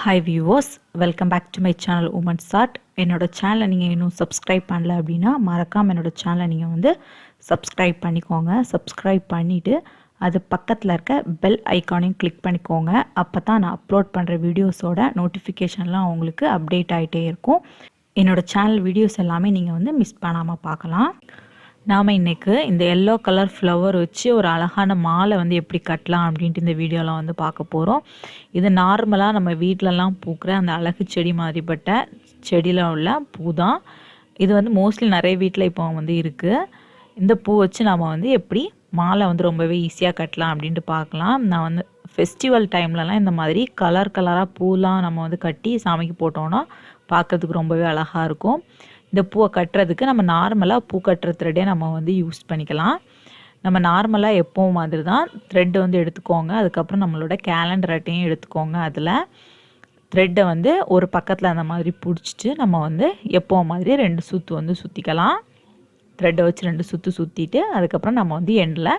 Hi viewers, welcome back to my channel Women's Art. என்னோட சேனலை நீங்கள் இன்னும் சப்ஸ்கிரைப் பண்ணல அப்படின்னா மறக்காமல் என்னோட சேனலை நீங்கள் வந்து சப்ஸ்கிரைப் பண்ணிக்கோங்க. சப்ஸ்கிரைப் பண்ணிவிட்டு அது பக்கத்தில் இருக்க பெல் ஐக்கானையும் கிளிக் பண்ணிக்கோங்க. அப்போ தான் நான் அப்லோட் பண்ணுற வீடியோஸோட நோட்டிஃபிகேஷன்லாம் உங்களுக்கு அப்டேட் ஆகிட்டே இருக்கும். என்னோட சேனல் வீடியோஸ் எல்லாமே நீங்கள் வந்து மிஸ் பண்ணாமல் பார்க்கலாம். நாம் இன்றைக்கு இந்த எல்லோ கலர் ஃப்ளவர் வச்சு ஒரு அழகான மாலை வந்து எப்படி கட்டலாம் அப்படின்ட்டு இந்த வீடியோவில் வந்து பார்க்க போகிறோம். இது நார்மலாக நம்ம வீட்டிலலாம் பூக்கிற அந்த அழகு செடி மாதிரிப்பட்ட செடியில் உள்ள பூ தான். இது வந்து மோஸ்ட்லி நிறைய வீட்டில் இப்போ வந்து இருக்குது. இந்த பூ வச்சு நம்ம வந்து எப்படி மாலை வந்து ரொம்பவே ஈஸியாக கட்டலாம் அப்படின்ட்டு பார்க்கலாம். நான் வந்து ஃபெஸ்டிவல் டைம்லலாம் இந்த மாதிரி கலர் கலராக பூலாம் நம்ம வந்து கட்டி சாமிக்கு போட்டோன்னா பார்க்குறதுக்கு ரொம்பவே அழகாக இருக்கும். இந்த பூவை கட்டுறதுக்கு நம்ம நார்மலாக பூ கட்டுற த்ரெட்டே நம்ம வந்து யூஸ் பண்ணிக்கலாம். நம்ம நார்மலாக எப்போவும் மாதிரி தான் த்ரெட்டு வந்து எடுத்துக்கோங்க. அதுக்கப்புறம் நம்மளோட கேலண்டர் அட்டையும் எடுத்துக்கோங்க. அதில் த்ரெட்டை வந்து ஒரு பக்கத்தில் அந்த மாதிரி பிடிச்சிட்டு நம்ம வந்து எப்போவும் மாதிரி 2 சுற்று வந்து சுற்றிக்கலாம். த்ரெட்டை வச்சு 2 சுற்று சுற்றிட்டு அதுக்கப்புறம் நம்ம வந்து எண்டில்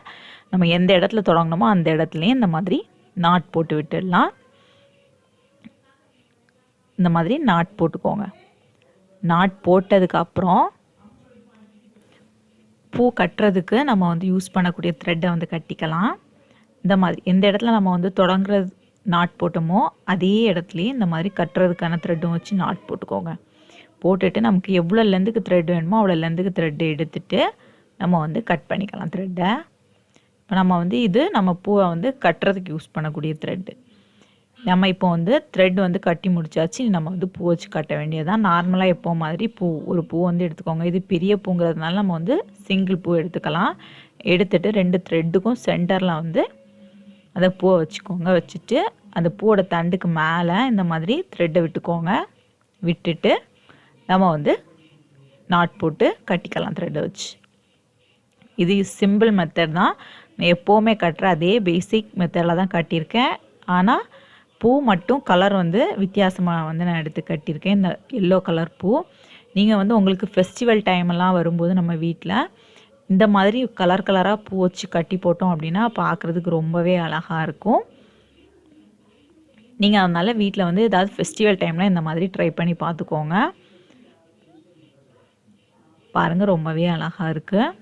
நம்ம எந்த இடத்துல தொடங்கினோமோ அந்த இடத்துலையும் இந்த மாதிரி நாட் போட்டு விட்டுடலாம். இந்த மாதிரி நாட் போட்டுக்கோங்க. நாட் போட்டதுக்கப்புறம் பூ கட்டுறதுக்கு நம்ம வந்து யூஸ் பண்ணக்கூடிய த்ரெட்டை வந்து கட்டிக்கலாம். இந்த மாதிரி எந்த இடத்துல நம்ம வந்து தொடங்குறது நாட் போட்டோமோ அதே இடத்துலையே இந்த மாதிரி கட்டுறதுக்கான த்ரெட்டும் வச்சு நாட் போட்டுக்கோங்க. போட்டுட்டு நமக்கு எவ்வளோ லென்த்துக்கு த்ரெட் வேணுமோ அவ்வளோ லென்த்துக்கு த்ரெட்டு எடுத்துட்டு நம்ம வந்து கட் பண்ணிக்கலாம் த்ரெட்டை. இப்போ நம்ம வந்து இது நம்ம பூவை வந்து கட்டுறதுக்கு யூஸ் பண்ணக்கூடிய த்ரெட்டு. நம்ம இப்போ வந்து த்ரெட் வந்து கட்டி முடிச்சாச்சு. நம்ம வந்து பூ வச்சு கட்ட வேண்டியதான். நார்மலாக எப்போ மாதிரி ஒரு பூ வந்து எடுத்துக்கோங்க. இது பெரிய பூங்கிறதுனால நம்ம வந்து சிங்கிள் பூ எடுத்துக்கலாம். எடுத்துட்டு 2 த்ரெட்டுக்கும் சென்டரில் வந்து அந்த பூவை வச்சுக்கோங்க. வச்சுட்டு அந்த பூவோட தண்டுக்கு மேலே இந்த மாதிரி த்ரெட்டை விட்டுக்கோங்க. விட்டுட்டு நம்ம வந்து நாட் போட்டு கட்டிக்கலாம் த்ரெட்டை வச்சு. இது சிம்பிள் மெத்தட் தான். நான் எப்போவுமே கட்டுற அதே பேசிக் மெத்தடில் தான் கட்டியிருக்கேன். ஆனால் பூ மட்டும் கலர் வந்து வித்தியாசமாக வந்து நான் எடுத்து கட்டியிருக்கேன். இந்த எல்லோ கலர் பூ நீங்கள் வந்து உங்களுக்கு ஃபெஸ்டிவல் டைமெல்லாம் வரும்போது நம்ம வீட்டில் இந்த மாதிரி கலர் கலராக பூ வச்சு கட்டி போட்டோம் அப்படின்னா பார்க்குறதுக்கு ரொம்பவே அழகாக இருக்கும். நீங்கள் அதனால் வீட்டில் வந்து ஏதாவது ஃபெஸ்டிவல் டைமில் இந்த மாதிரி ட்ரை பண்ணி பார்த்துக்கோங்க. பாருங்கள் ரொம்பவே அழகாக இருக்குது.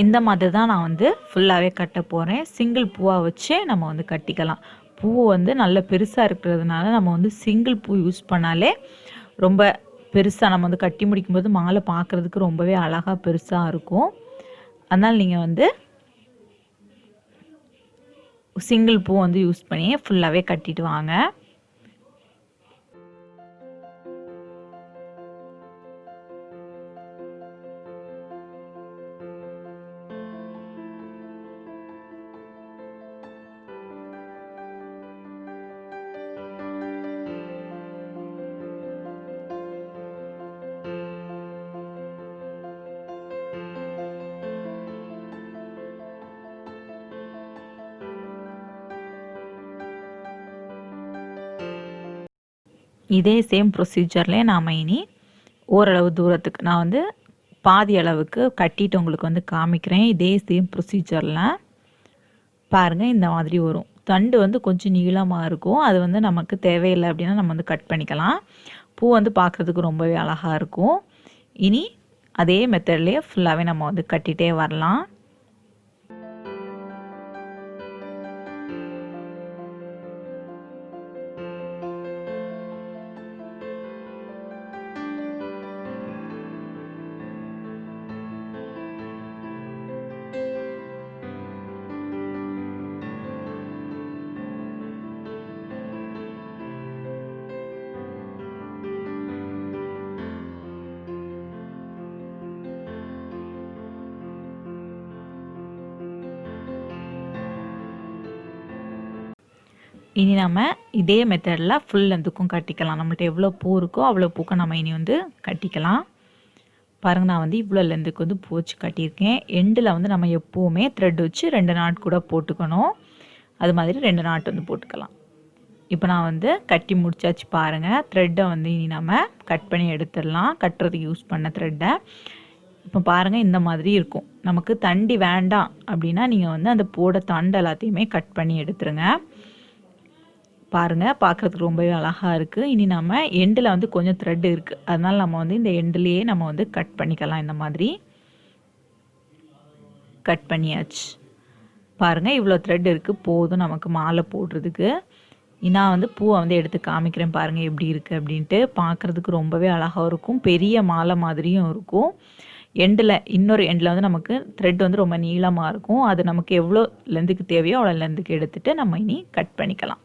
இந்த மாதிரி தான் நான் வந்து ஃபுல்லாகவே கட்ட போகிறேன். சிங்கிள் பூவாக வச்சு நம்ம வந்து கட்டிக்கலாம். பூ வந்து நல்ல பெருசாக இருக்கிறதுனால நம்ம வந்து சிங்கிள் பூ யூஸ் பண்ணாலே ரொம்ப பெருசாக நம்ம வந்து கட்டி முடிக்கும்போது மாலை பார்க்குறதுக்கு ரொம்பவே அழகாக பெருசாக இருக்கும். அதனால் நீங்கள் வந்து சிங்கிள் பூ வந்து யூஸ் பண்ணி ஃபுல்லாகவே கட்டிட்டு வாங்க. இதே சேம் ப்ரொசீஜர்லேயே நாம் இனி ஓரளவு தூரத்துக்கு நான் வந்து பாதி அளவுக்கு கட்டிட்டு உங்களுக்கு வந்து காமிக்கிறேன். இதே சேம் ப்ரொசீஜரில் பாருங்கள் இந்த மாதிரி வரும். தண்டு வந்து கொஞ்சம் நீளமாக இருக்கும். அது வந்து நமக்கு தேவையில்லை அப்படின்னா நம்ம வந்து கட் பண்ணிக்கலாம். பூ வந்து பார்க்குறதுக்கு ரொம்பவே அழகாக இருக்கும். இனி அதே மெத்தட்லேயே ஃபுல்லாகவே நம்ம வந்து கட்டிகிட்டே வரலாம். இனி நம்ம இதே மெத்தடில் ஃபுல் லென்த்துக்கும் கட்டிக்கலாம். நம்மள்ட்ட எவ்வளோ பூ இருக்கோ அவ்வளோ பூக்கை நம்ம இனி வந்து கட்டிக்கலாம். பாருங்கள் நான் வந்து இவ்வளோ லென்த்துக்கு வந்து பூ வச்சு கட்டியிருக்கேன். எண்டில் வந்து நம்ம எப்போவுமே த்ரெட் வச்சு 2 நாட் கூட போட்டுக்கணும். அது மாதிரி 2 நாட் வந்து போட்டுக்கலாம். இப்போ நான் வந்து கட்டி முடிச்சாச்சு பாருங்கள். த்ரெட்டை வந்து இனி நம்ம கட் பண்ணி எடுத்துடலாம். கட்டுறதுக்கு யூஸ் பண்ண த்ரெட்டை இப்போ பாருங்கள் இந்த மாதிரி இருக்கும். நமக்கு தண்டி வேண்டாம் அப்படின்னா நீங்கள் வந்து அந்த பூவோட தண்டு எல்லாத்தையுமே கட் பண்ணி எடுத்துருங்க. பாருங்கள், பார்க்குறதுக்கு ரொம்பவே அழகாக இருக்குது. இனி நம்ம எண்டில் வந்து கொஞ்சம் த்ரெட் இருக்குது, அதனால் நம்ம வந்து இந்த எண்டுலேயே நம்ம வந்து கட் பண்ணிக்கலாம். இந்த மாதிரி கட் பண்ணியாச்சு. பாருங்கள், இவ்வளோ த்ரெட் இருக்குது, போதும் நமக்கு மாலை போடுறதுக்கு. நான் வந்து பூவை வந்து எடுத்து காமிக்கிறேன் பாருங்கள் எப்படி இருக்குது அப்படின்ட்டு. பார்க்குறதுக்கு ரொம்பவே அழகாக இருக்கும், பெரிய மாலை மாதிரியும் இருக்கும். எண்டில் இன்னொரு எண்டில் வந்து நமக்கு த்ரெட் வந்து ரொம்ப நீளமாக இருக்கும். அது நமக்கு எவ்வளோ லென்த்துக்கு தேவையோ அவ்வளோ லென்த்துக்கு எடுத்துகிட்டு நம்ம இனி கட் பண்ணிக்கலாம்.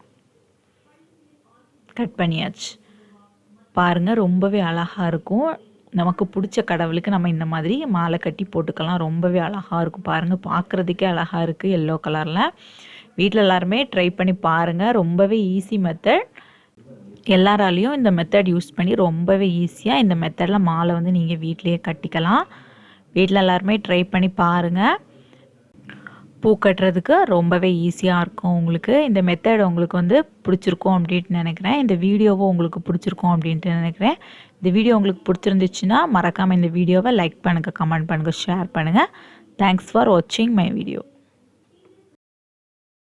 கட் பண்ணியாச்சு. பாருங்கள், ரொம்பவே அழகாக இருக்கும். நமக்கு பிடிச்ச கடவுளுக்கு நம்ம இந்த மாதிரி மாலை கட்டி போட்டுக்கலாம். ரொம்பவே அழகாக இருக்கும். பாருங்கள், பார்க்குறதுக்கே அழகாக இருக்குது எல்லோ கலரில். வீட்டில் எல்லாருமே ட்ரை பண்ணி பாருங்கள். ரொம்பவே ஈஸி மெத்தட். எல்லாராலையும் இந்த மெத்தட் யூஸ் பண்ணி ரொம்பவே ஈஸியாக இந்த மெத்தடில் மாலை வந்து நீங்கள் வீட்டிலையே கட்டிக்கலாம். வீட்டில் எல்லாருமே ட்ரை பண்ணி பாருங்கள். பூ கட்டுறதுக்கு ரொம்பவே ஈஸியாக இருக்கும். உங்களுக்கு இந்த மெத்தட் உங்களுக்கு வந்து பிடிச்சிருக்கும் அப்படின்ட்டு நினைக்கிறேன். இந்த வீடியோவும் உங்களுக்கு பிடிச்சிருக்கும் அப்படின்ட்டு நினைக்கிறேன். இந்த வீடியோ உங்களுக்கு பிடிச்சிருந்துச்சுன்னா மறக்காமல் இந்த வீடியோவை லைக் பண்ணுங்கள், கமெண்ட் பண்ணுங்கள், ஷேர் பண்ணுங்கள். தேங்க்ஸ் ஃபார் வாட்சிங் மை வீடியோ.